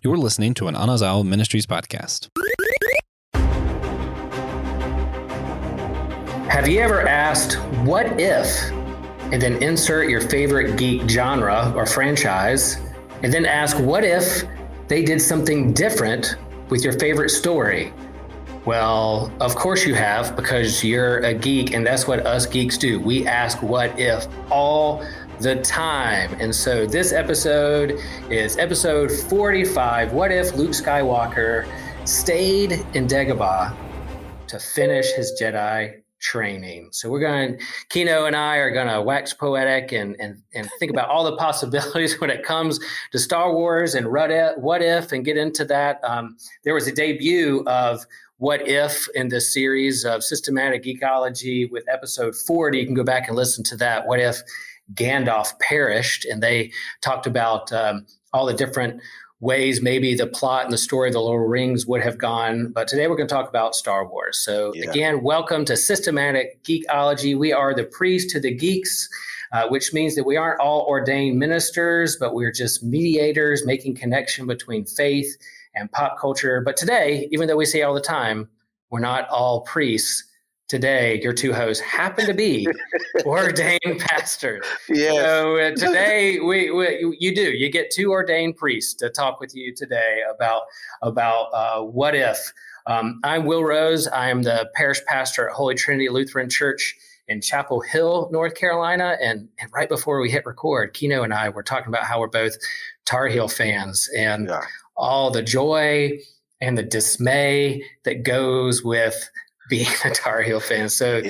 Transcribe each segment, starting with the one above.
You're listening to an Anazao Ministries podcast. Have you ever asked, what if, and then insert your favorite geek genre or franchise, and then ask, what if they did something different with your favorite story? Well, of course you have, because you're a geek, and that's what us geeks do. We ask what if all the time. And so this episode is episode 45. What if Luke Skywalker stayed in Dagobah to finish his Jedi training? So Keno and I are going to wax poetic and think about all the possibilities when it comes to Star Wars and what if, and get into that. There was a debut of What If in this series of Systematic Geekology with episode 40. You can go back and listen to that. What if Gandalf perished? And they talked about all the different ways maybe the plot and the story of the Lord of the Rings would have gone. But today we're going to talk about Star Wars. So again, welcome to Systematic Geekology. We are the priest to the geeks, which means that we aren't all ordained ministers, but we're just mediators making connection between faith and pop culture. But today, even though we say all the time, we're not all priests. Today, your two hosts happen to be ordained pastors. Yes. So today, you get two ordained priests to talk with you today about what if. I'm Will Rose. I am the parish pastor at Holy Trinity Lutheran Church in Chapel Hill, North Carolina. And right before we hit record, Keno and I were talking about how we're both Tar Heel fans and all the joy and the dismay that goes with being a Tar Heel fan. So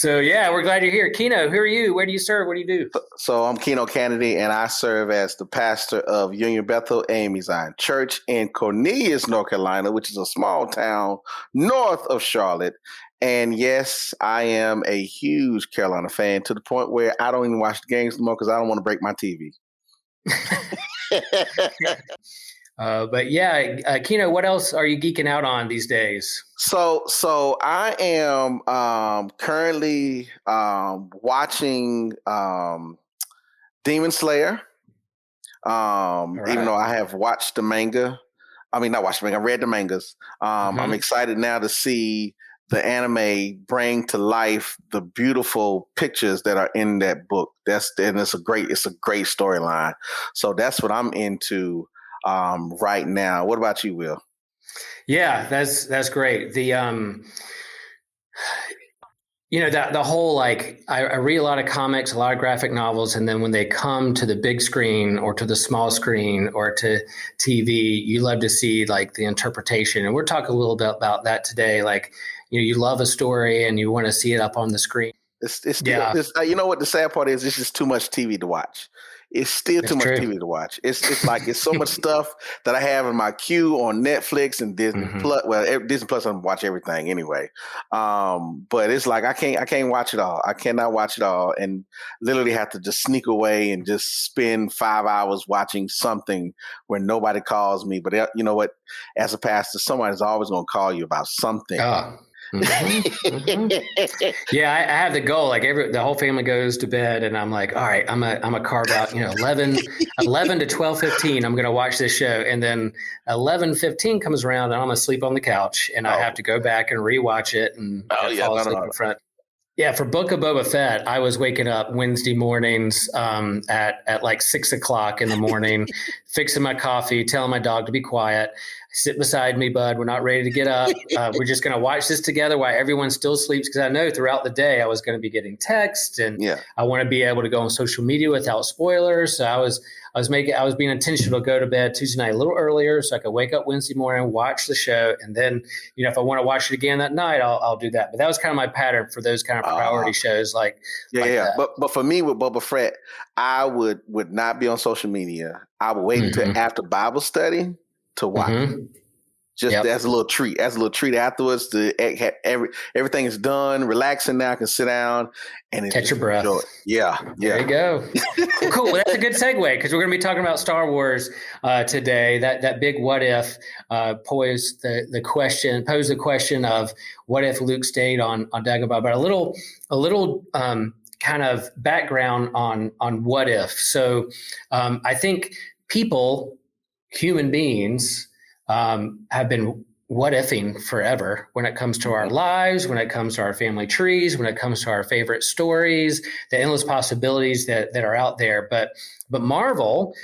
yeah, we're glad you're here. Keno, who are you? Where do you serve? What do you do? So I'm Keno Cannady, and I serve as the pastor of Union Bethel AME Zion Church in Cornelius, North Carolina, which is a small town north of Charlotte. And yes, I am a huge Carolina fan, to the point where I don't even watch the games anymore because I don't want to break my TV. But yeah, Keno, what else are you geeking out on these days? So I am currently watching Demon Slayer. Even though I have watched the manga. I mean, not watched the manga, I read the mangas. I'm excited now to see the anime bring to life the beautiful pictures that are in that book. It's a great storyline. So that's what I'm into right now. What about you, Will? Yeah, that's great. The the whole, like, I read a lot of comics, a lot of graphic novels, and then when they come to the big screen or to the small screen or to TV, you love to see like the interpretation. And we're talking a little bit about that today. Like, you love a story and you want to see it up on the screen. You know what the sad part is? It's just too much TV to watch. It's still too much TV to watch. It's like it's so much stuff that I have in my queue on Netflix and Disney Plus. Well, Disney Plus, I watch everything anyway. But it's like I can't watch it all. I cannot watch it all, and literally have to just sneak away and just spend 5 hours watching something where nobody calls me. But you know what? As a pastor, somebody's always going to call you about something. Yeah, I have the goal. Like the whole family goes to bed, and I'm like, all right, I'm a carve out. 11 to 12:15. I'm gonna watch this show, and then 11:15 comes around, and I'm gonna sleep on the couch, and I have to go back and rewatch it and fall asleep in front. Yeah, for Book of Boba Fett, I was waking up Wednesday mornings at like 6 o'clock in the morning, fixing my coffee, telling my dog to be quiet. Sit beside me, bud. We're not ready to get up. We're just going to watch this together while everyone still sleeps, because I know throughout the day I was going to be getting texts, and I want to be able to go on social media without spoilers. So I was being intentional to go to bed Tuesday night a little earlier so I could wake up Wednesday morning, watch the show, and then if I want to watch it again that night, I'll do that. But that was kind of my pattern for those kind of priority shows, like that. But for me with Boba Fett, I would not be on social media. I would wait until after Bible study to watch it. Just as a little treat. As a little treat afterwards. Everything is done, relaxing now. I can sit down and catch your breath. Yeah. There you go. Cool. Well, that's a good segue, because we're going to be talking about Star Wars today. That big what if posed the question of what if Luke stayed on Dagobah. But a little kind of background on what if. So I think people human beings have been what ifing forever when it comes to our lives, when it comes to our family trees, when it comes to our favorite stories, the endless possibilities that are out there. But Marvel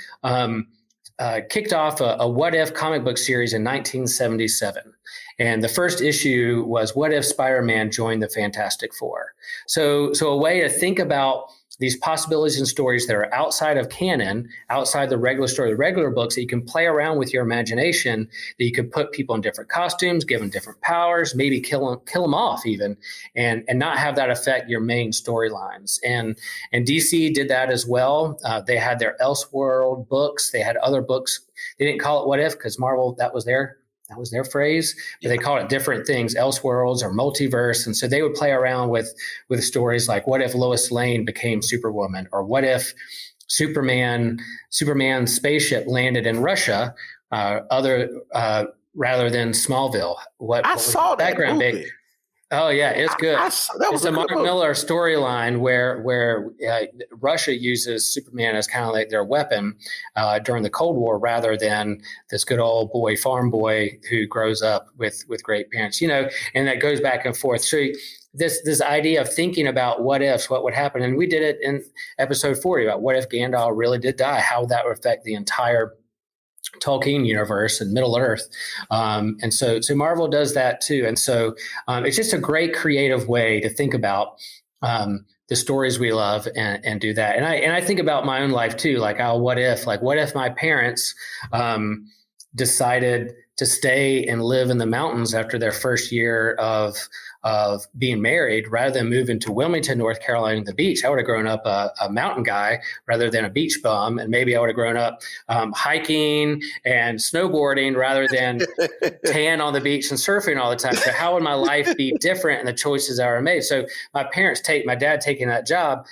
kicked off a what if comic book series in 1977. And the first issue was what if Spider-Man joined the Fantastic Four? So a way to think about these possibilities and stories that are outside of canon, outside the regular story, the regular books, that you can play around with your imagination, that you could put people in different costumes, give them different powers, maybe kill them off even, and not have that affect your main storylines. And DC did that as well. They had their Elseworld books. They had other books. They didn't call it What If because Marvel, that was their phrase, but they called it different things, Elseworlds or multiverse. And so they would play around with stories like, what if Lois Lane became Superwoman? Or what if Superman's spaceship landed in Russia, rather than Smallville? I saw that movie. Oh yeah, it's good. It's a Mark Millar storyline where Russia uses Superman as kind of like their weapon during the Cold War, rather than this good old farm boy who grows up with great parents, and that goes back and forth. So this idea of thinking about what ifs, what would happen, and we did it in episode 40 about what if Gandalf really did die, how that would affect the entire Tolkien universe and Middle Earth. And so Marvel does that too. And so it's just a great creative way to think about the stories we love and do that. And I think about my own life too, like, what if my parents decided to stay and live in the mountains after their first year of being married, rather than moving to Wilmington, North Carolina, the beach. I would have grown up a mountain guy rather than a beach bum. And maybe I would have grown up hiking and snowboarding rather than tan on the beach and surfing all the time. So how would my life be different in the choices I were made? So my dad taking that job,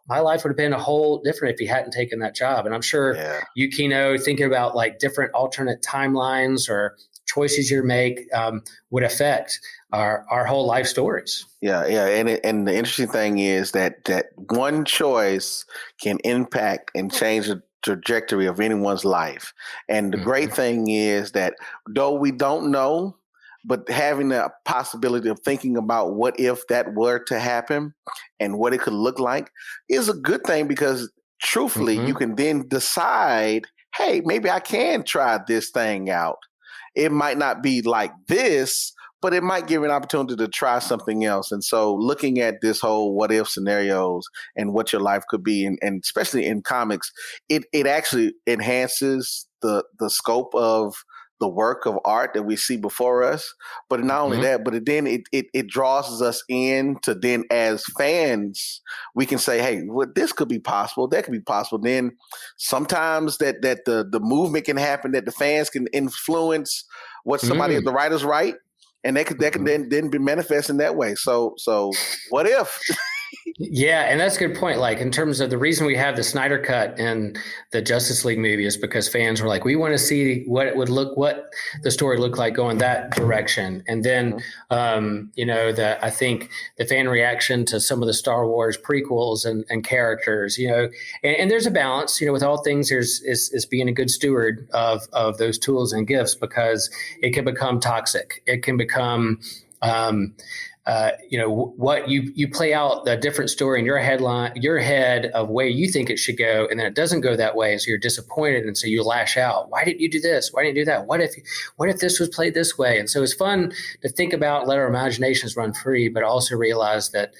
my life would have been a whole different if he hadn't taken that job. And I'm sure you, Keno, thinking about like different alternate timelines or choices you make would affect our whole life stories. Yeah. And the interesting thing is that one choice can impact and change the trajectory of anyone's life. And the great thing is that though we don't know, but having the possibility of thinking about what if that were to happen and what it could look like is a good thing, because truthfully, you can then decide, hey, maybe I can try this thing out. It might not be like this, but it might give an opportunity to try something else. And so looking at this whole what if scenarios and what your life could be, and especially in comics, it actually enhances the scope of the work of art that we see before us. But not only that, but it draws us in to then, as fans, we can say, hey, this could be possible. That could be possible. Then sometimes that the movement can happen, that the fans can influence what somebody, the writers write, and that can then be manifest in that way. So what if? Yeah, and that's a good point. Like, in terms of the reason we have the Snyder Cut in the Justice League movie is because fans were like, we want to see what the story looked like going that direction. And then, I think the fan reaction to some of the Star Wars prequels and characters, and there's a balance, with all things, is being a good steward of those tools and gifts, because it can become toxic. It can become, what you play out the different story in your head of way you think it should go, and then it doesn't go that way, and so you're disappointed, and so you lash out. Why didn't you do this? Why didn't you do that? What if this was played this way? And so it's fun to think about, let our imaginations run free, but also realize that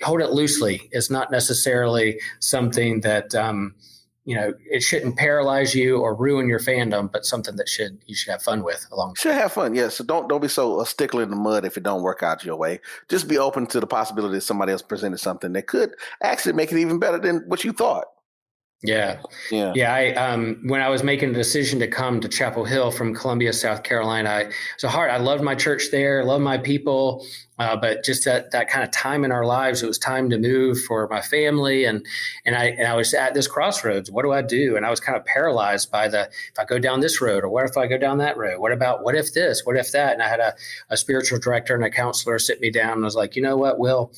hold it loosely is not necessarily something that it shouldn't paralyze you or ruin your fandom, but something that you should have fun with along. Should have fun, yeah. So don't be so a stickler in the mud if it don't work out your way. Just be open to the possibility that somebody else presented something that could actually make it even better than what you thought. Yeah. I when I was making a decision to come to Chapel Hill from Columbia, South Carolina, I loved my church there, loved my people, but just that kind of time in our lives, it was time to move for my family, and I was at this crossroads. What do I do? And I was kind of paralyzed by if I go down this road, or what if I go down that road? What if this? What if that? And I had a spiritual director and a counselor sit me down and was like, you know what, Will,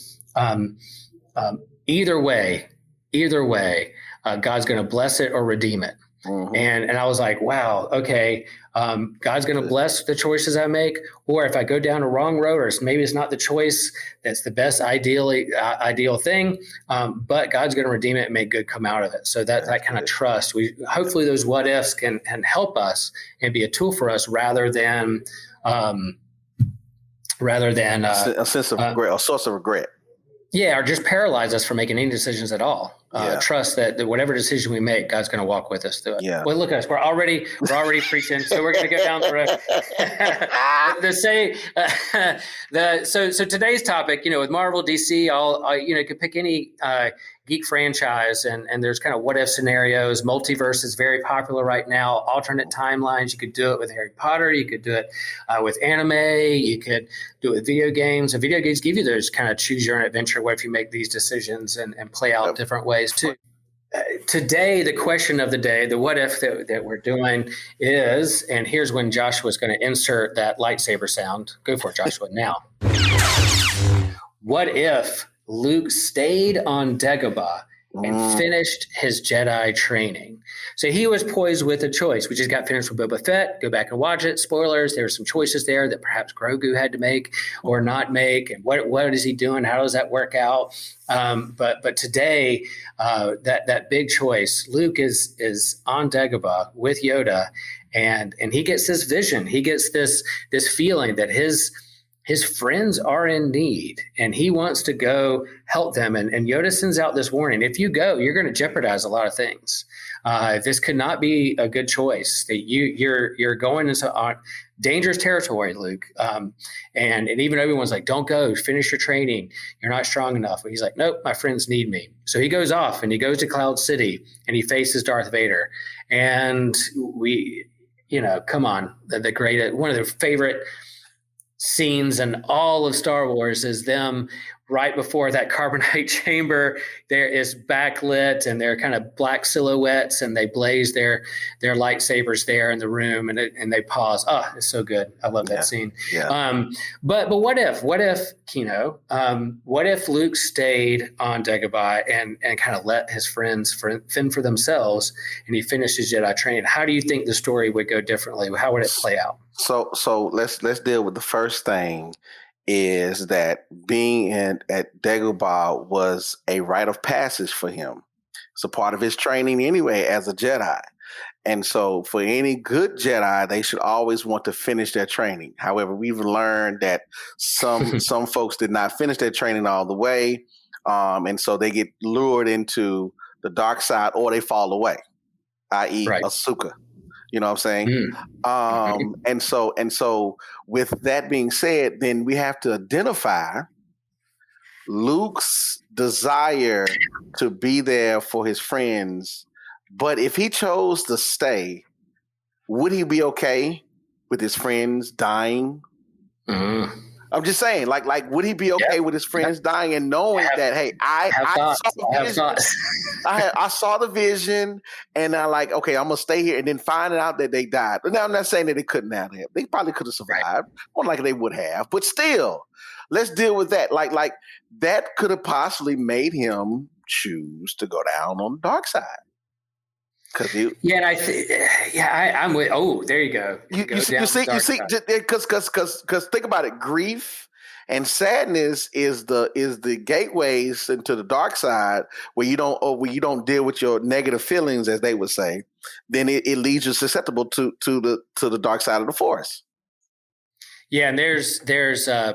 either way. God's going to bless it or redeem it. And I was like, wow, okay, God's going to bless the choices I make. Or if I go down a wrong road, or maybe it's not the choice that's the best ideal thing, but God's going to redeem it and make good come out of it. So that kind of trust, hopefully those what ifs can help us and be a tool for us rather than a sense of regret, a source of regret. Yeah, or just paralyze us from making any decisions at all. Trust that whatever decision we make, God's going to walk with us through it. Yeah. Well, look at us. We're already preaching, so we're going to go down the road. So today's topic, with Marvel, DC, you could pick any geek franchise, and there's kind of what if scenarios. Multiverse is very popular right now. Alternate timelines. You could do it with Harry Potter. You could do it with anime. You could do it with video games. And video games give you those kind of choose your own adventure. What if you make these decisions and play out different ways too? Today, the question of the day, the what if that we're doing is, and here's when Joshua's going to insert that lightsaber sound. Go for it, Joshua, now. What if Luke stayed on Dagobah and finished his Jedi training? So he was poised with a choice. We just got finished with Boba Fett. Go back and watch it. Spoilers. There were some choices there that perhaps Grogu had to make or not make. And what is he doing? How does that work out? But today, that big choice, Luke is on Dagobah with Yoda, and he gets this vision. He gets this feeling that his friends are in need, and he wants to go help them. And Yoda sends out this warning: if you go, you're going to jeopardize a lot of things. This could not be a good choice. That you're going into dangerous territory, Luke. And even everyone's like, don't go, finish your training. You're not strong enough. But he's like, nope, my friends need me. So he goes off and he goes to Cloud City and he faces Darth Vader. And come on, the great, one of their favorite scenes in all of Star Wars is them right before that carbonite chamber. There is backlit and they're kind of black silhouettes, and they blaze their lightsabers there in the room, and they pause. Oh, it's so good. I love that scene. Yeah. But what if Keno? What if Luke stayed on Dagobah and kind of let his friends fend for themselves, and he finished his Jedi training? How do you think the story would go differently? How would it play out? So let's deal with the first thing. Is that being at Dagobah was a rite of passage for him. It's a part of his training anyway as a Jedi. And so for any good Jedi, they should always want to finish their training. However, we've learned that some folks did not finish their training all the way. And so they get lured into the dark side, or they fall away, i.e. Ahsoka. You know what I'm saying? And so with that being said, then we have to identify Luke's desire to be there for his friends. But if he chose to stay, would he be okay with his friends dying? I'm just saying, like, would he be okay with his friends dying and knowing that, hey, I saw the vision, and I like, okay, I'm gonna stay here, and then finding out that they died. Now, I'm not saying that they couldn't have. They probably could have survived, more likely they would have. But still, let's deal with that. Like that could have possibly made him choose to go down on the dark side. I'm with. Oh, there you go. You see, because think about it. Grief and sadness is the gateways into the dark side, where you don't deal with your negative feelings, as they would say. Then it leaves you susceptible to the dark side of the force. Yeah, and there's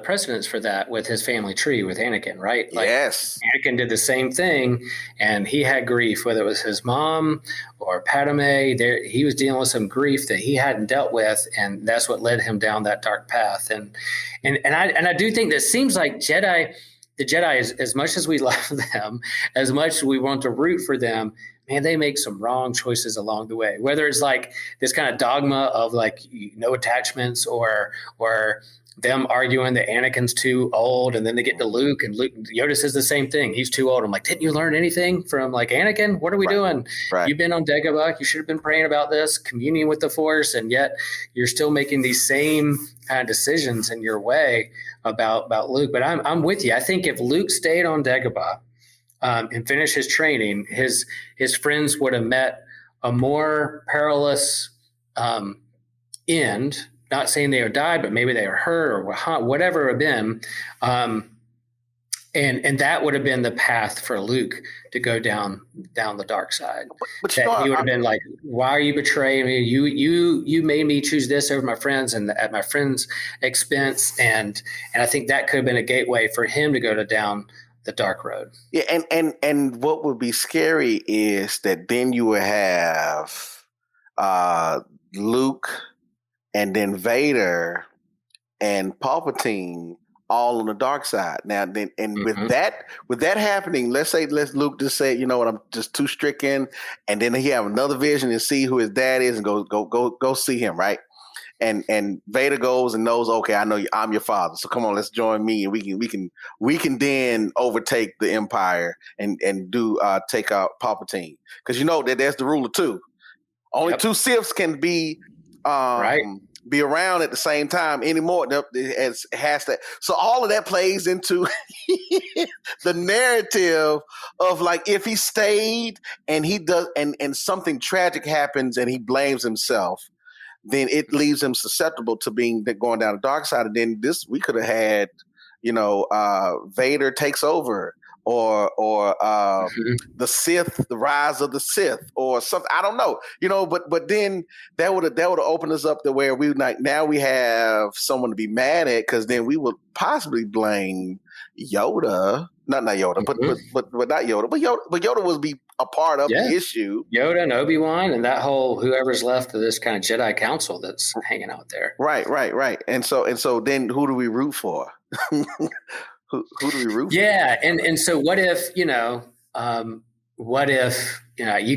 precedence for that with his family tree with Anakin, right? Yes. Anakin did the same thing, and he had grief, whether it was his mom or Padme. He was dealing with some grief that he hadn't dealt with, and that's what led him down that dark path. And I do think that seems like the Jedi, as much as we love them, as much as we want to root for them, man, they make some wrong choices along the way. Whether it's like this kind of dogma of like no attachments, or them arguing that Anakin's too old, and then they get to Luke, and Yoda says the same thing. He's too old. I'm like, didn't you learn anything from like Anakin? What are we doing? Right. You've been on Dagobah. You should have been praying about this, communing with the Force, and yet you're still making these same kind of decisions in your way about Luke. But I'm with you. I think if Luke stayed on Dagobah and finished his training, his friends would have met a more perilous end. Not saying they would die, but maybe they were hurt or whatever it would have been. And that would have been the path for Luke to go down the dark side. But that he would have been like, "Why are you betraying me? You made me choose this over my friends, and at my friends' expense." And I think that could have been a gateway for him to go down the dark road. Yeah, and what would be scary is that then you would have Luke, and then Vader and Palpatine all on the dark side. Now, then, and with that happening, let's Luke just say, you know what, I'm just too stricken, and then he have another vision and see who his dad is, and go see him, right? And Vader goes and knows, okay, I know I'm your father, so come on, let's join me, and we can then overtake the Empire and do take out Palpatine, because you know that there's the rule of two. Only two Siths can be be around at the same time anymore. It has to. So all of that plays into the narrative of like, if he stayed and he does, and something tragic happens and he blames himself, then it leaves him susceptible to going down the dark side. And then we could have had, Vader takes over, or the Sith, the rise of the Sith, or something. I don't know, but then that would have opened us up to where now we have someone to be mad at, because then we would possibly blame Yoda. Not Yoda, but not Yoda. But Yoda would be a part of the issue. Yoda and Obi-Wan and that whole whoever's left of this kind of Jedi Council that's hanging out there. Right. And so then who do we root for? Who do we root for? Yeah, and so what if you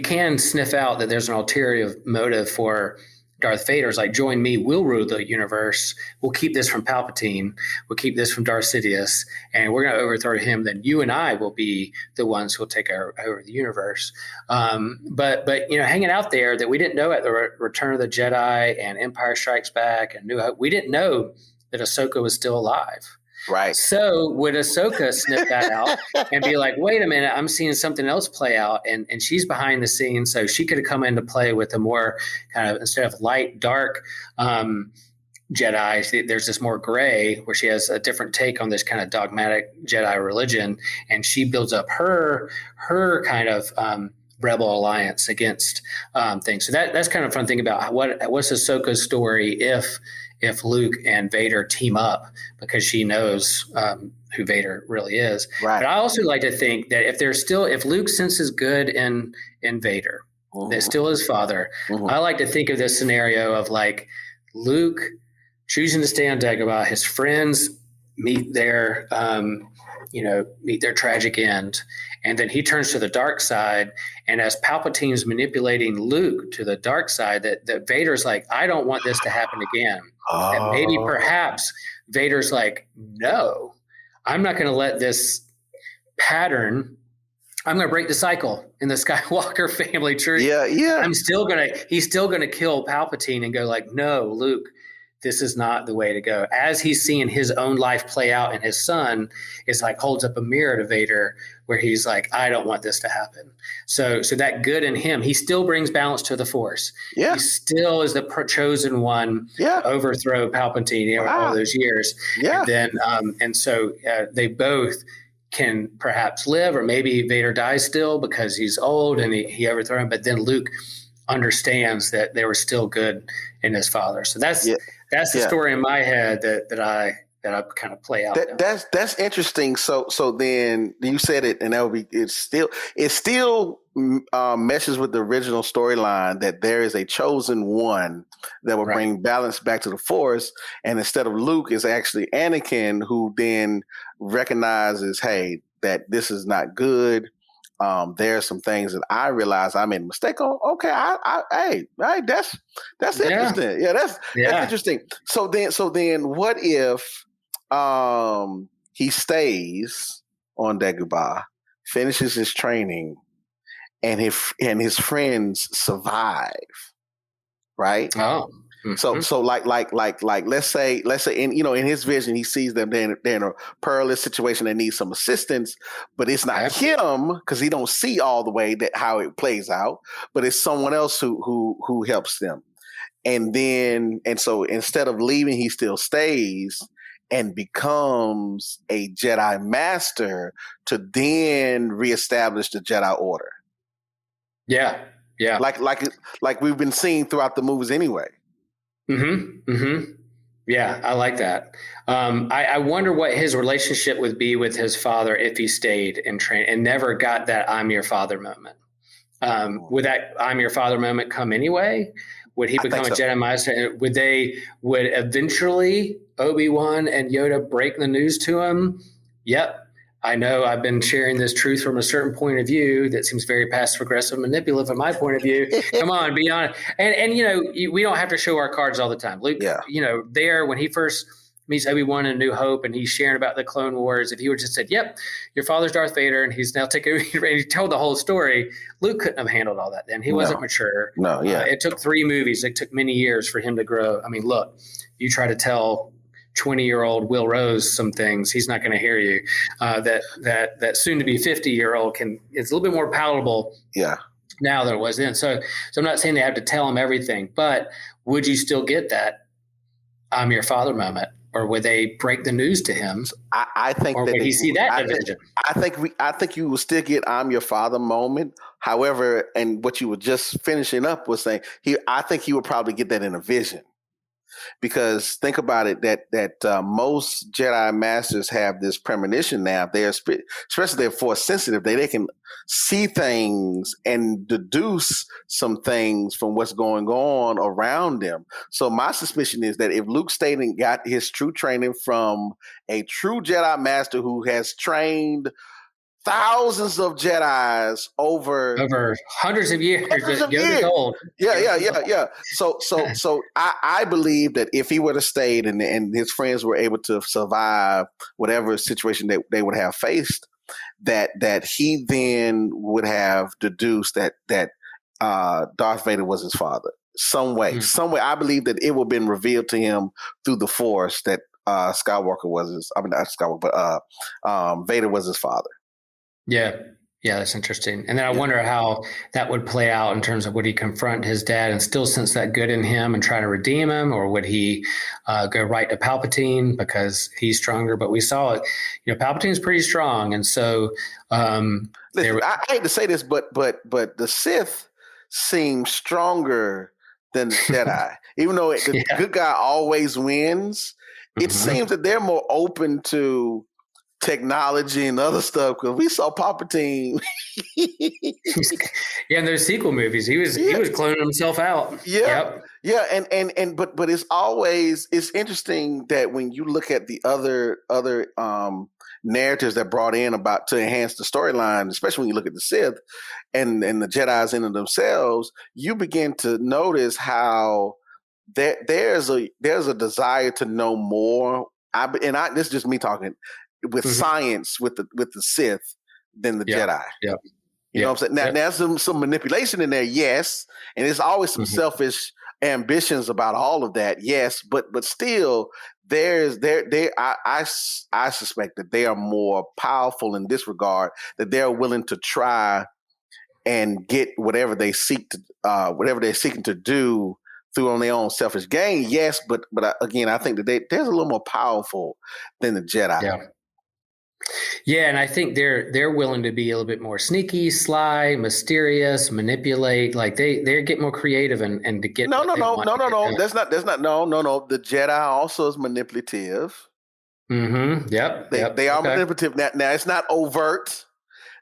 can sniff out that there's an ulterior motive for Darth Vader's like, join me, we'll rule the universe. We'll keep this from Palpatine. We'll keep this from Darth Sidious, and we're going to overthrow him. Then you and I will be the ones who will take over the universe. But hanging out there that we didn't know at the Return of the Jedi and Empire Strikes Back and New Hope, we didn't know that Ahsoka was still alive. Right. So would Ahsoka sniff that out and be like, wait a minute, I'm seeing something else play out, and she's behind the scenes, so she could have come into play with a more kind of, instead of light, dark Jedi, there's this more gray where she has a different take on this kind of dogmatic Jedi religion, and she builds up her kind of rebel alliance against things. So that's kind of fun thing about what's Ahsoka's story if Luke and Vader team up, because she knows who Vader really is. Right. But I also like to think that if Luke senses good in Vader, that's still his father. I like to think of this scenario of like Luke choosing to stay on Dagobah, his friends meet their tragic end, and then he turns to the dark side. And as Palpatine's manipulating Luke to the dark side, that Vader's like, I don't want this to happen again. And maybe perhaps Vader's like, no, I'm not going to let this pattern. I'm going to break the cycle in the Skywalker family tree. Yeah. He's still going to kill Palpatine and go like, no, Luke, this is not the way to go. As he's seeing his own life play out, and his son is like holds up a mirror to Vader where he's like, I don't want this to happen. So that good in him, he still brings balance to the Force. Yeah. He still is the chosen one to overthrow Palpatine all those years. Yeah. And so they both can perhaps live, or maybe Vader dies still because he's old and he overthrows him. But then Luke understands that there was still good in his father. So that's the story in my head that I kind of play out. That's interesting. So then you said it, and that would be it. Still meshes with the original storyline that there is a chosen one that will bring balance back to the Force, and instead of Luke, is actually Anakin, who then recognizes, hey, that this is not good. There are some things that I realize I made a mistake on. Okay, hey, that's interesting. Yeah, that's interesting. So then, what if he stays on Dagobah, finishes his training, and his friends survive? Right. Oh, So like let's say in his vision he sees them they're in a perilous situation, they need some assistance, but it's not him because he don't see all the way that how it plays out, but it's someone else who helps them. And so instead of leaving, he still stays and becomes a Jedi Master to then reestablish the Jedi Order. Yeah. Like we've been seeing throughout the movies anyway. Yeah, I like that. I wonder what his relationship would be with his father if he stayed and trained and never got that "I'm your father" moment. Would that "I'm your father" moment come anyway? Would he become a Jedi Master? Would eventually Obi-Wan and Yoda break the news to him? Yep. I know I've been sharing this truth from a certain point of view that seems very passive aggressive, manipulative from my point of view. Come on, be honest. And we don't have to show our cards all the time. Luke, there when he first meets Obi-Wan in New Hope and he's sharing about the Clone Wars, if he would just said, "Yep, your father's Darth Vader," and he's now taking and he told the whole story, Luke couldn't have handled all that then. He wasn't mature. No, yeah. It took 3 movies. It took many years for him to grow. I mean, look, you try to tell 20-year-old Will Rose some things, he's not going to hear you. That soon to be 50-year-old it's a little bit more palatable now than it was then. So I'm not saying they have to tell him everything, but would you still get that "I'm your father" moment? Or would they break the news to him? I think or that would he see that division? I think you will still get "I'm your father" moment. However, and what you were just finishing up was saying I think he would probably get that in a vision. Because think about it, that most Jedi Masters have this premonition now. Especially they're force sensitive. They can see things and deduce some things from what's going on around them. So my suspicion is that if Luke stayed and got his true training from a true Jedi Master who has trained thousands of Jedis over hundreds of years. Yoda's old. Yeah. So I believe that if he would have stayed and his friends were able to survive whatever situation they would have faced, that he then would have deduced that Darth Vader was his father. Some way. I believe that it would have been revealed to him through the Force that Skywalker was not Skywalker, but Vader was his father. Yeah, that's interesting. And then I wonder how that would play out in terms of would he confront his dad and still sense that good in him and try to redeem him, or would he go right to Palpatine because he's stronger? But we saw it, Palpatine's pretty strong, and so listen, I hate to say this, but the Sith seem stronger than the Jedi, even though the good guy always wins. It seems that they're more open to technology and other stuff because we saw Palpatine. In those sequel movies, he was cloning himself out. But it's interesting that when you look at the other narratives that brought in about to enhance the storyline, especially when you look at the Sith and the Jedi's in themselves, you begin to notice how there's a desire to know more. This is just me talking. With science, with the Sith, than the Jedi. You know what I'm saying? Now, there's some manipulation in there, yes, and there's always some selfish ambitions about all of that, yes, but still, I suspect that they are more powerful in this regard, that they're willing to try and get whatever they're seeking to do through on their own selfish gain, yes, but again, I think that there's a little more powerful than the Jedi. Yeah, and I think they're willing to be a little bit more sneaky, sly, mysterious, manipulate. Like they get more creative and to get no. That's not no. The Jedi also is manipulative. Yep. They are manipulative. Now it's not overt.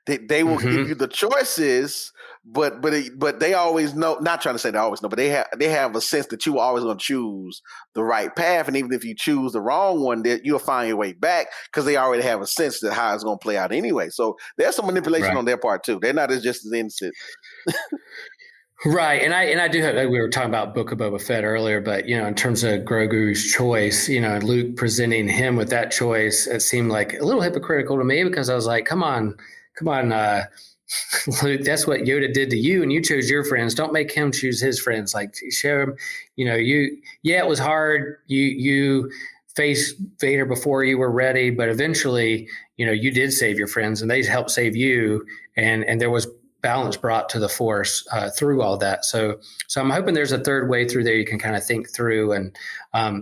They will give you the choices, but they always know. Not trying to say they always know, but they have a sense that you are always going to choose the right path, and even if you choose the wrong one, that you'll find your way back because they already have a sense that how it's going to play out anyway. So there's some manipulation on their part too. They're not just as innocent. Right, and I do have. We were talking about Book of Boba Fett earlier, but in terms of Grogu's choice, Luke presenting him with that choice, it seemed like a little hypocritical to me because I was like, come on, Luke, that's what Yoda did to you, and you chose your friends. Don't make him choose his friends. Like, show him, it was hard. You faced Vader before you were ready, but eventually, you did save your friends, and they helped save you, and there was balance brought to the Force through all that. So I'm hoping there's a third way through there you can kind of think through and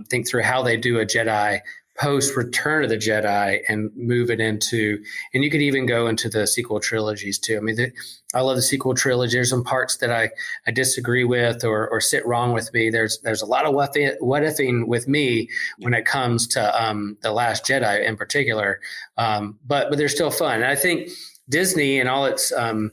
think through how they do a Jedi post Return of the Jedi and move it into, and you could even go into the sequel trilogies too. I mean, I love the sequel trilogy. There's some parts that I disagree with or sit wrong with me. There's a lot of what ifing with me when it comes to The Last Jedi in particular. But they're still fun. And I think Disney and all its and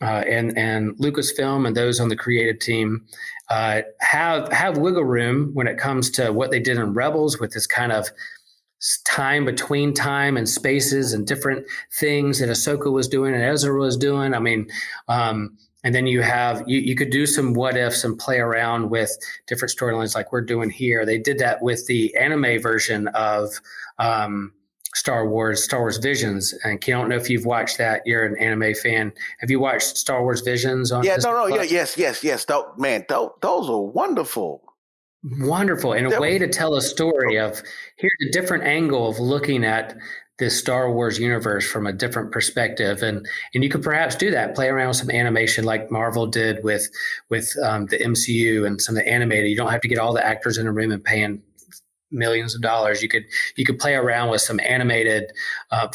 Lucasfilm and those on the creative team have wiggle room when it comes to what they did in Rebels with this kind of time between time and spaces and different things that Ahsoka was doing and Ezra was doing. I mean, and then you could do some what ifs and play around with different storylines like we're doing here. They did that with the anime version of Star Wars Visions. And I don't know if you've watched that. You're an anime fan. Have you watched Star Wars Visions on Disney Plus? Yes. Those are wonderful. Wonderful. And a way to tell a story of here's a different angle of looking at this Star Wars universe from a different perspective. And you could perhaps do that, play around with some animation like Marvel did with the MCU and some of the animated. You don't have to get all the actors in a room and paying millions of dollars. You could play around with some animated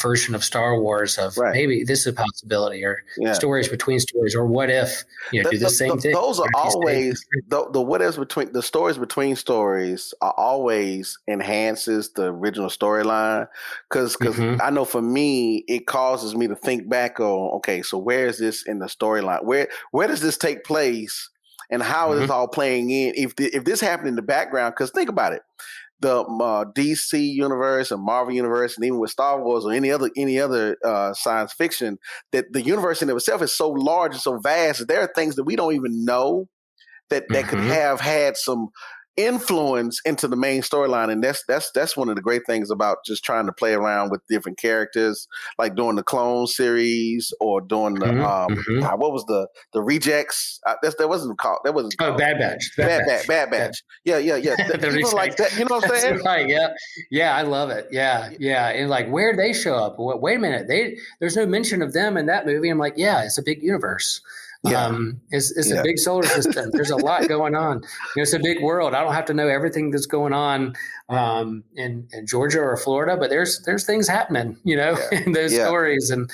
version of Star Wars of maybe this is a possibility, or stories between stories, or what if do the same thing. Those are always the what ifs between the stories between stories are always enhances the original storyline because I know for me it causes me to think back on okay, so where is this in the storyline? Where does this take place, and how is this all playing in? If this happened in the background, because think about it. The DC universe and Marvel universe, and even with Star Wars or any other science fiction, that the universe in itself is so large and so vast that there are things that we don't even know that could have had some influence into the main storyline. And that's one of the great things about just trying to play around with different characters, like doing the Clone series or doing the what was the Rejects? That wasn't called. Bad Batch. Bad Batch. Yeah. People like that. You know what I'm saying? Right. Yeah. I love it. Yeah. And like, where they show up? Wait a minute. There's no mention of them in that movie. I'm like, yeah, it's a big universe. It's a big solar system. There's a lot going on. It's a big world. I don't have to know everything that's going on in Georgia or Florida, but there's things happening, in those stories, and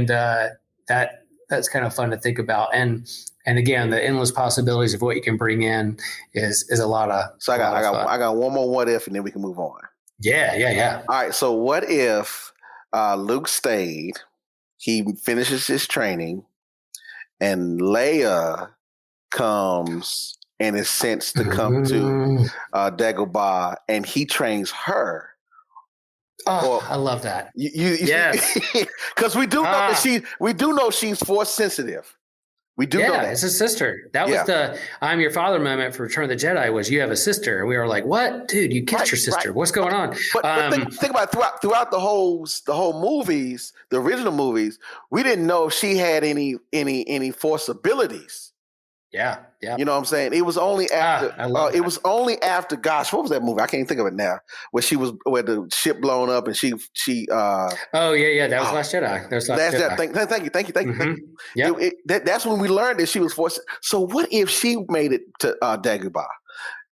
that's kind of fun to think about. And again, the endless possibilities of what you can bring in is a lot of. So I got one more what if, and then we can move on. Yeah. All right. So what if Luke stayed? He finishes his training. And Leia comes and is sent to come to Dagobah, and he trains her. Oh, I love that. Yes, because we do know that she's force sensitive. We do know that. It's a sister. That was the "I'm your father" moment for Return of the Jedi. Was you have a sister? We were like, "What, dude? You kissed your sister? Right. What's going on?" But think about it, throughout the whole movies, the original movies, we didn't know if she had any force abilities. Yeah. You know what I'm saying? It was only after. Gosh, what was that movie? I can't think of it now. Where the ship blown up and she. Oh yeah. That was Last Jedi. That was Last Jedi. Thank you. Yeah. That's when we learned that she was forced. So what if she made it to Dagobah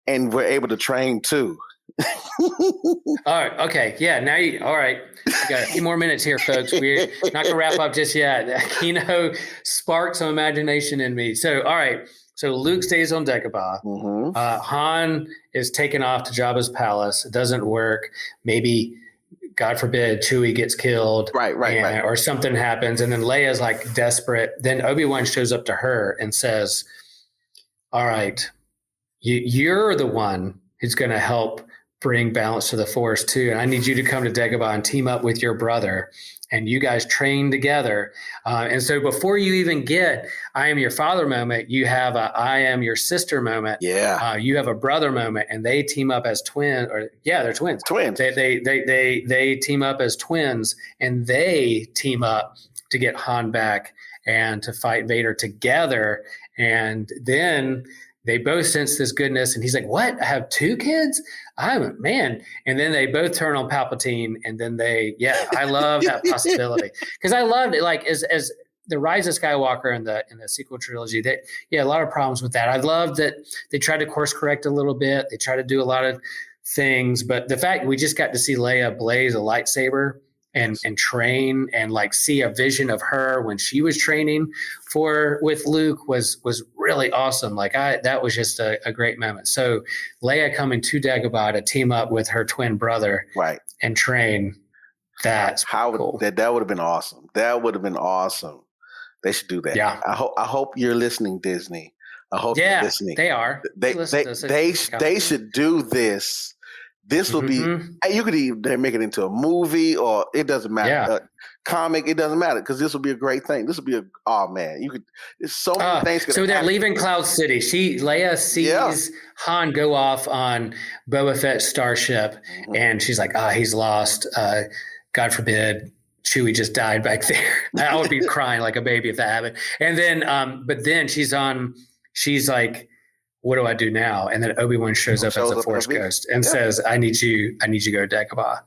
and were able to train too? All right. Okay. Yeah. All right. We got a few more minutes here, folks. We're not going to wrap up just yet. Keno sparked some imagination in me. So, all right. So Luke stays on Dagobah. Han is taken off to Jabba's palace. It doesn't work. Maybe, God forbid, Chewie gets killed. Right. Or something happens. And then Leia's like desperate. Then Obi-Wan shows up to her and says, all right, you're the one who's going to help bring balance to the Force too. And I need you to come to Dagobah and team up with your brother, and you guys train together. And so before you even get I am your father moment, you have a I am your sister moment. Yeah. You have a brother moment, and they team up as twins, they're twins. They team up as twins, and they team up to get Han back and to fight Vader together. And then they both sense this goodness, and he's like, "What? I have 2 kids? Man!" And then they both turn on Palpatine, and then I love that possibility because I loved it. Like as the Rise of Skywalker and the sequel trilogy, a lot of problems with that. I love that they tried to course correct a little bit. They tried to do a lot of things, but the fact we just got to see Leia blaze a lightsaber and train and like see a vision of her when she was training with Luke was really awesome. Like that was just a great moment. So Leia coming to Dagobah to team up with her twin brother, right, and train. That's cool. That would have been awesome. That would have been awesome. They should do that. Yeah. I hope you're listening, Disney. I hope you're listening. They are. They should do this. This will be. You could even make it into a movie, or it doesn't matter. Yeah. Comic, it doesn't matter because this will be a great thing. This will be you could. There's so many things. So they're leaving Cloud City. Leia sees Han go off on Boba Fett's starship, and she's like, he's lost. God forbid Chewie just died back there. I would be crying like a baby if that happened. And then, but then she's like, what do I do now? And then Obi-Wan shows up as a Force ghost and says, I need you to go to Dagobah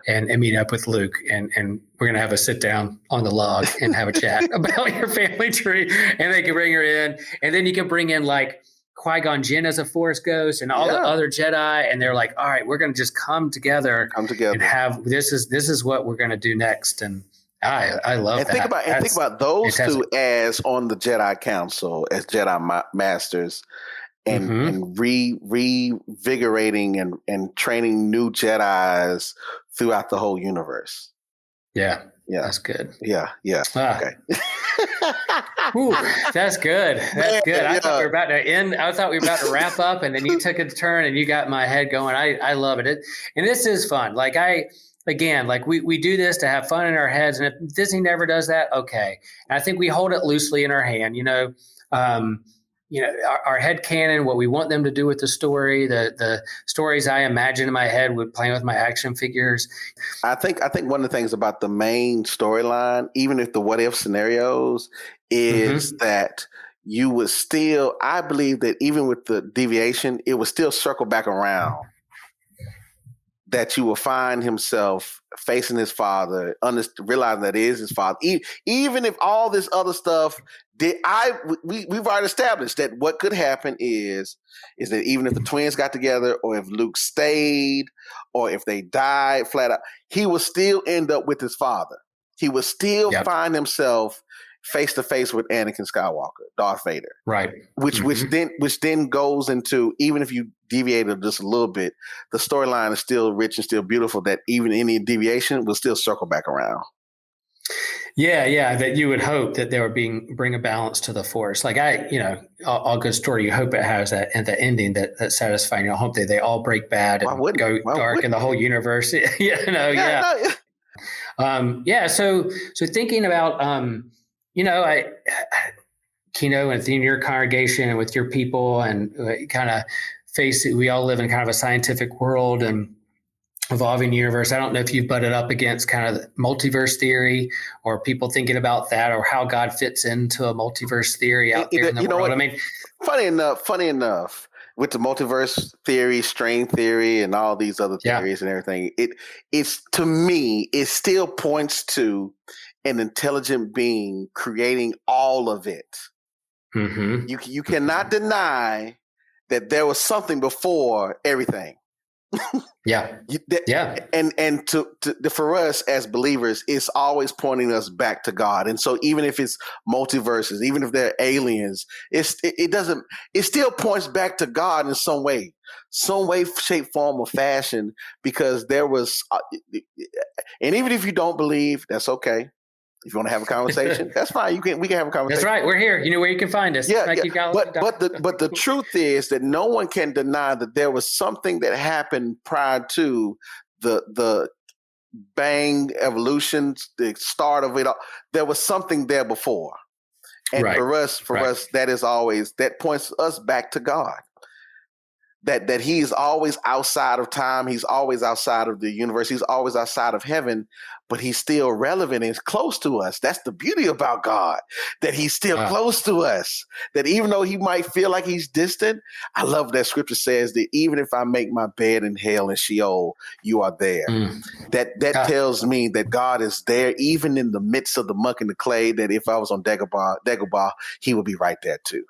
and meet up with Luke. And we're going to have a sit down on the log and have a chat about your family tree. And they can bring her in. And then you can bring in like Qui-Gon Jinn as a Force ghost and all the other Jedi. And they're like, all right, we're going to just come together and have, this is what we're going to do next. And I love that. Think about those fantastic. 2 as on the Jedi Council as Jedi Masters. And revigorating and training new Jedis throughout the whole universe. Yeah, that's good. Yeah. Okay. Ooh, that's good. That's good. I thought we were about to end. I thought we were about to wrap up, and then you took a turn, and you got my head going. I love it. And this is fun. Like we do this to have fun in our heads, and if Disney never does that, okay. And I think we hold it loosely in our hand. Our head canon, what we want them to do with the story, the stories I imagine in my head with playing with my action figures. I think one of the things about the main storyline, even if the what if scenarios, is that you would still, I believe that even with the deviation, it would still circle back around. That you will find himself facing his father, realizing that it is his father. Even if all this other stuff we've already established that what could happen is that even if the twins got together, or if Luke stayed, or if they died flat out, he will still end up with his father. He will still find himself face to face with Anakin Skywalker, Darth Vader. Right. Which then goes into, even if you deviated just a little bit, the storyline is still rich and still beautiful, that even any deviation will still circle back around. Yeah, that you would hope that they would bring a balance to the Force. Like all good story, you hope it has that and the ending that's satisfying. I hope that they all break bad and go dark in the whole universe. So thinking about Keno, and in your congregation and with your people, and kind of face it, we all live in kind of a scientific world and evolving universe. I don't know if you've butted up against kind of multiverse theory, or people thinking about that, or how God fits into a multiverse theory out there in the world. I mean, funny enough, with the multiverse theory, string theory, and all these other theories and everything, it's to me, it still points to an intelligent being creating all of it. You cannot deny that there was something before everything. And for us as believers, it's always pointing us back to God. And so even if it's multiverses, even if they're aliens, it still points back to God in some way, shape, form, or fashion, because there was, and even if you don't believe, that's okay. If you want to have a conversation, that's fine. We can have a conversation. That's right. We're here. You know where you can find us. But the truth is that no one can deny that there was something that happened prior to the bang evolution, the start of it all. There was something there before, and for us, that is always, that points us back to God. that he is always outside of time. He's always outside of the universe. He's always outside of heaven, but he's still relevant and close to us. That's the beauty about God, that he's still close to us, that even though he might feel like he's distant, I love that scripture says that even if I make my bed in hell and Sheol, you are there. That tells me that God is there, even in the midst of the muck and the clay, that if I was on Dagobah, he would be right there too.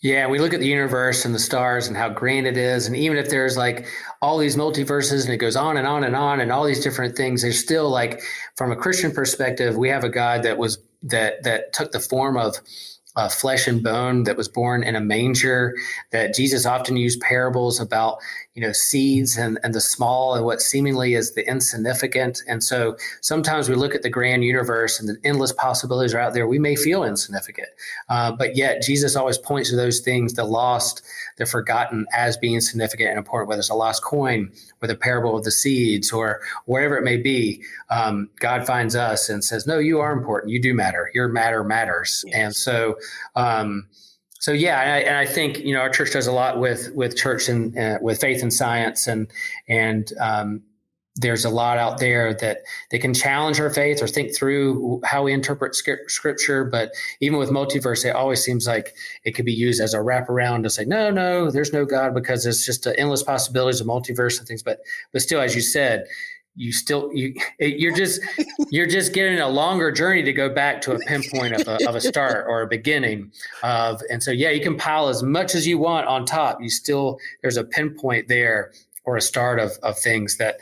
Yeah, we look at the universe and the stars and how grand it is. And even if there's like all these multiverses and it goes on and on and on and all these different things, there's still like, from a Christian perspective, we have a God that took the form of flesh and bone, that was born in a manger, that Jesus often used parables about, seeds and the small and what seemingly is the insignificant. And so sometimes we look at the grand universe and the endless possibilities are out there. We may feel insignificant, but yet Jesus always points to those things, the lost, the forgotten, as being significant and important, whether it's a lost coin or the parable of the seeds or whatever it may be. God finds us and says, no, you are important. You do matter. Your matter matters. Yes. And so, I think, our church does a lot with church and with faith and science, and there's a lot out there that they can challenge our faith or think through how we interpret scripture. But even with multiverse, it always seems like it could be used as a wraparound to say, no, there's no God, because it's just endless possibilities of multiverse and things. But still, as you said, you're just getting a longer journey to go back to a pinpoint of a start or a beginning of. And so, you can pile as much as you want on top. There's a pinpoint there or a start of things that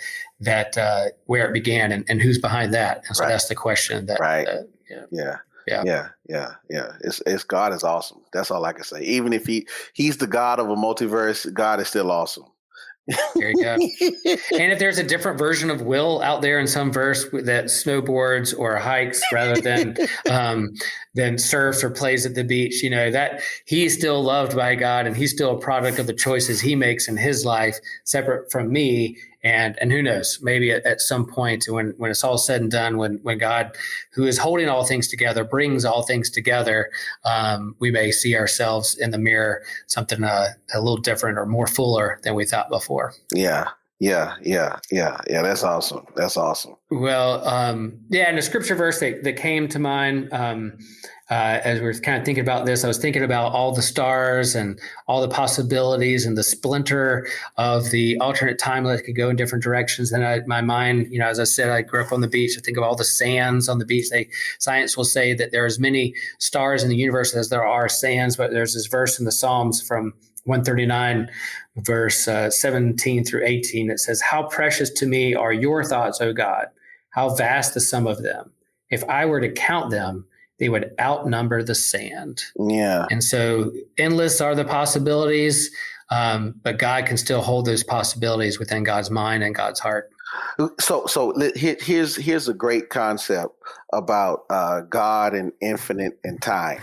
where it began and who's behind that. And so that's the question that, It's God is awesome. That's all I can say. Even if he's the God of a multiverse, God is still awesome. There you go. And if there's a different version of Will out there in some verse that snowboards or hikes rather than surfs or plays at the beach, that he's still loved by God and he's still a product of the choices he makes in his life, separate from me. And who knows, maybe at some point when it's all said and done, when God, who is holding all things together, brings all things together, we may see ourselves in the mirror, something a little different or more fuller than we thought before. Yeah. That's awesome. Well, and the scripture verse that came to mind as we were kind of thinking about this, I was thinking about all the stars and all the possibilities and the splinter of the alternate timeline that could go in different directions. And my mind, as I said, I grew up on the beach. I think of all the sands on the beach. Science will say that there are as many stars in the universe as there are sands, but there's this verse in the Psalms from 139, verse 17 through 18. It says, "How precious to me are your thoughts, O God, how vast the sum of them. If I were to count them, they would outnumber the sand." Yeah. And so endless are the possibilities, but God can still hold those possibilities within God's mind and God's heart. So here's a great concept about God and infinite and time.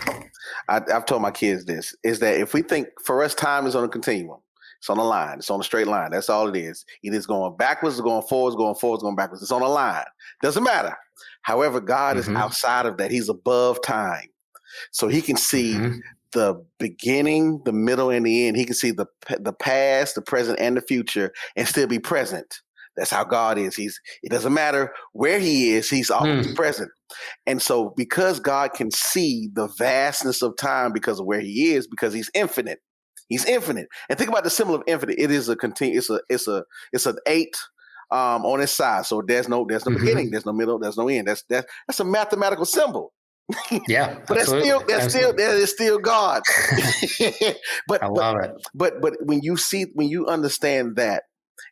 I've told my kids this, is that if we think, for us, time is on a continuum. It's on a line. It's on a straight line. That's all it is. Either it's going backwards or going forwards, going backwards. It's on a line. Doesn't matter. However, God is outside of that. He's above time. So he can see the beginning, the middle, and the end. He can see the past, the present, and the future, and still be present. That's how God is. It doesn't matter where he is. He's always present. And so because God can see the vastness of time because of where he is, because he's infinite. He's infinite. And think about the symbol of infinite. It is it's an 8 on its side. So there's no beginning, there's no middle, there's no end. That's a mathematical symbol. Yeah. But that is still God. I love it. But when you understand that,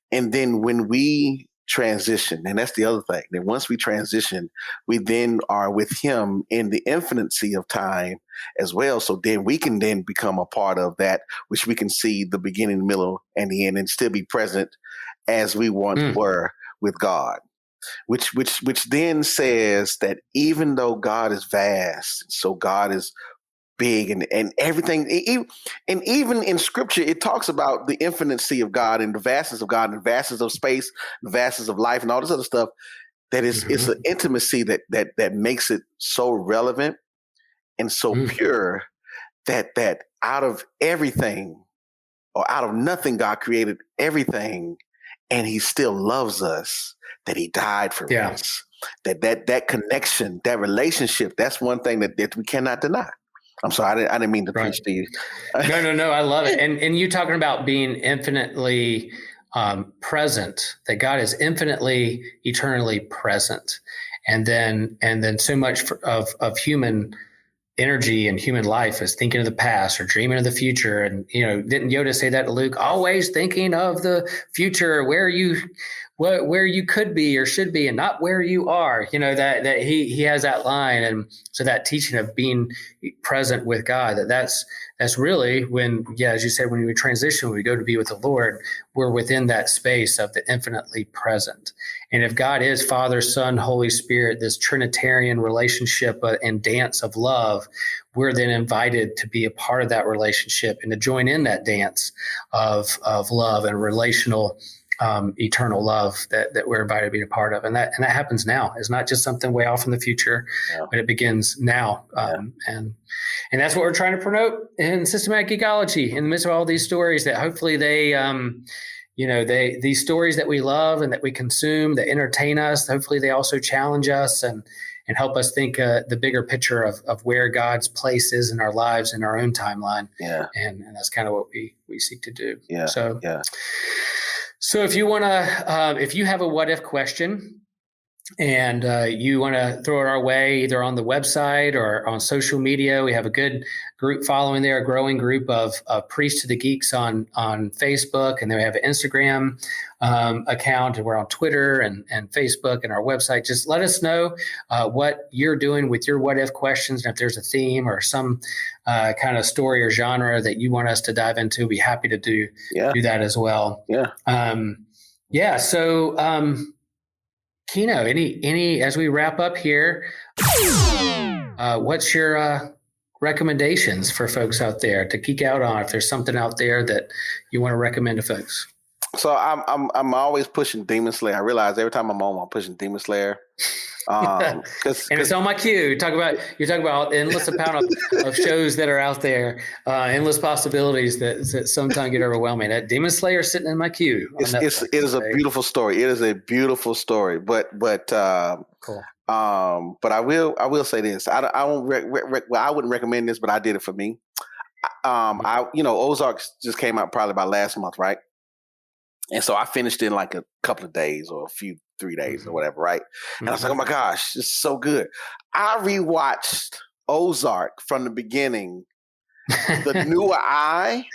and then when we transition, and that's the other thing, then once we transition, we then are with him in the infinity of time as well. So then we can then become a part of that, which we can see the beginning, the middle, and the end, and still be present as we once were with God. Which then says that even though God is vast, so God is big and everything, and even in scripture, it talks about the infinity of God and the vastness of God and the vastness of space, the vastness of life, and all this other stuff. That is, it's an intimacy that makes it so relevant and so pure that out of everything, or out of nothing, God created everything, and he still loves us, that he died for us. That connection, that relationship, that's one thing that we cannot deny. I'm sorry, I didn't mean to preach to you. No, I love it. And you talking about being infinitely present, that God is infinitely, eternally present. And then so much of human energy and human life is thinking of the past or dreaming of the future. And, didn't Yoda say that to Luke? Always thinking of the future, where you could be or should be, and not where you are. That he has that line. And so that teaching of being present with God, that's really when, as you said, when we transition, when we go to be with the Lord, we're within that space of the infinitely present. And if God is Father, Son, Holy Spirit, this Trinitarian relationship and dance of love, we're then invited to be a part of that relationship and to join in that dance of love and relational eternal love that we're invited to be a part of. And that happens now. It's not just something way off in the future, but it begins now. And that's what we're trying to promote in systematic geekology in the midst of all these stories, that hopefully these stories that we love and that we consume, that entertain us, hopefully they also challenge us and help us think the bigger picture of where God's place is in our lives, in our own timeline. And that's kind of what we seek to do. So if you want to, if you have a what if question and you want to throw it our way, either on the website or on social media, we have a good group following there, a growing group of Priests to the Geeks on Facebook. And then we have an Instagram account, and we're on Twitter and Facebook and our website. Just let us know what you're doing with your what if questions. And if there's a theme or some kind of story or genre that you want us to dive into, we'll be happy to do that as well. So Keno, any as we wrap up here, what's your recommendations for folks out there to geek out on, if there's something out there that you want to recommend to folks? So I'm always pushing Demon Slayer. I realize every time I'm on, I'm pushing Demon Slayer. And it's on my queue. You talk about endless amount of shows that are out there, endless possibilities that sometimes get overwhelming. That Demon Slayer is sitting in my queue. It is a beautiful story. It is a beautiful story. But cool. But I will say this. I wouldn't recommend this, but I did it for me. Ozark just came out probably about last month, right? And so I finished in like a couple of days or 3 days or whatever, right? And I was like, oh my gosh, it's so good. I rewatched Ozark from the beginning, the newer eye,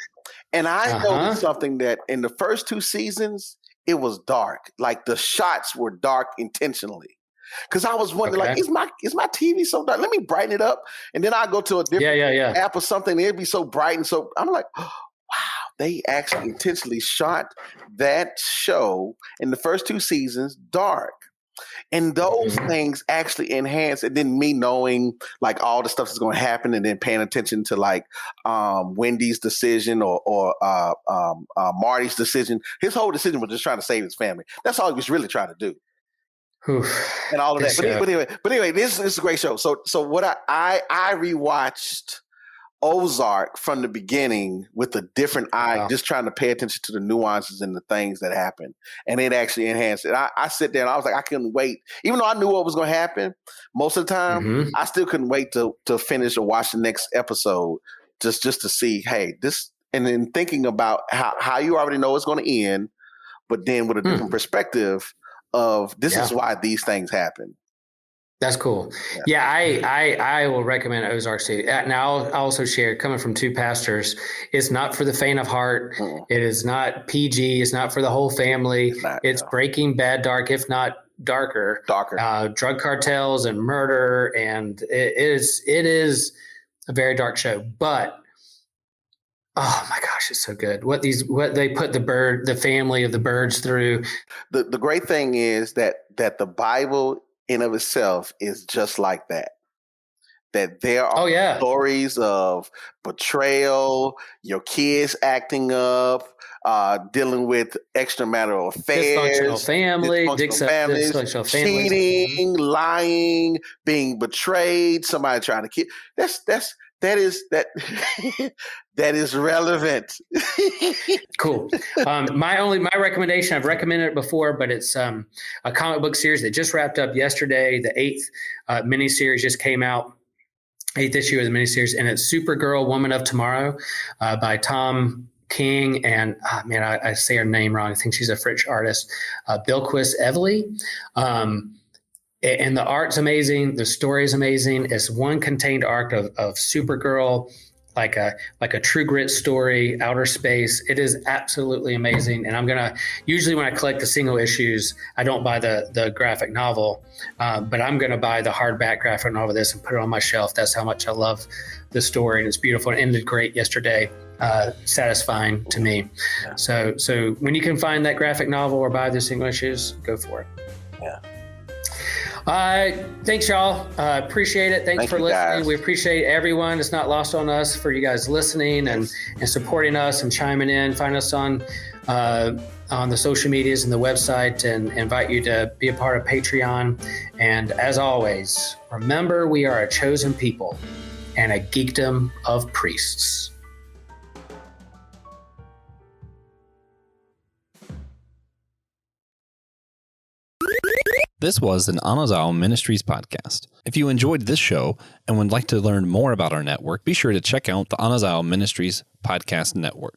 and I noticed something, that in the first 2 seasons, it was dark. Like the shots were dark intentionally. Because I was wondering, like, is my TV so dark? Let me brighten it up. And then I go to a different app or something, and it'd be so bright. And so I'm like, wow, they actually intentionally shot that show in the first 2 seasons dark. And those things actually enhance. And then me knowing like all the stuff that's going to happen, and then paying attention to like Wendy's decision or Marty's decision. His whole decision was just trying to save his family. That's all he was really trying to do. And all of that. But anyway, this is a great show. So what I rewatched Ozark from the beginning with a different eye, just trying to pay attention to the nuances and the things that happen. And it actually enhanced it. I sit there and I was like, I couldn't wait. Even though I knew what was going to happen most of the time, I still couldn't wait to finish or watch the next episode just to see, hey, this, and then thinking about how you already know it's going to end, but then with a different perspective of this is why these things happen. That's cool. Yeah, I will recommend Ozark too. Now, I'll also share, coming from 2 pastors, it's not for the faint of heart. It is not PG. It's not for the whole family. It's Breaking Bad dark, if not darker. Drug cartels and murder, and it is a very dark show. But oh my gosh, it's so good. What they put the family of the birds through. The great thing is that the Bible in of itself is just like that. That there are stories of betrayal, your kids acting up, dealing with extramarital affairs, dysfunctional families, cheating, lying, being betrayed, somebody trying to kill. That's that is relevant. Cool. My recommendation, I've recommended it before, but it's a comic book series that just wrapped up yesterday. The 8th miniseries just came out, 8th issue of the miniseries, and it's Supergirl, Woman of Tomorrow by Tom King and I say her name wrong. I think she's a French artist, Bilquis Evely. And the art's amazing. The story is amazing. It's one contained arc of Supergirl, like a True Grit story, outer space. It is absolutely amazing. And I'm gonna usually when I collect the single issues, I don't buy the graphic novel, but I'm gonna buy the hardback graphic novel of this and put it on my shelf. That's how much I love the story, and it's beautiful. It ended great yesterday. Satisfying to me. Yeah. So when you can find that graphic novel or buy the single issues, go for it. Yeah. Thanks, y'all. Appreciate it. Thanks for listening. Guys. We appreciate everyone. It's not lost on us for you guys listening and supporting us and chiming in. Find us on the social medias and the website, and invite you to be a part of Patreon. And as always, remember, we are a chosen people and a geekdom of priests. This was an Anazao Ministries podcast. If you enjoyed this show and would like to learn more about our network, be sure to check out the Anazao Ministries Podcast Network.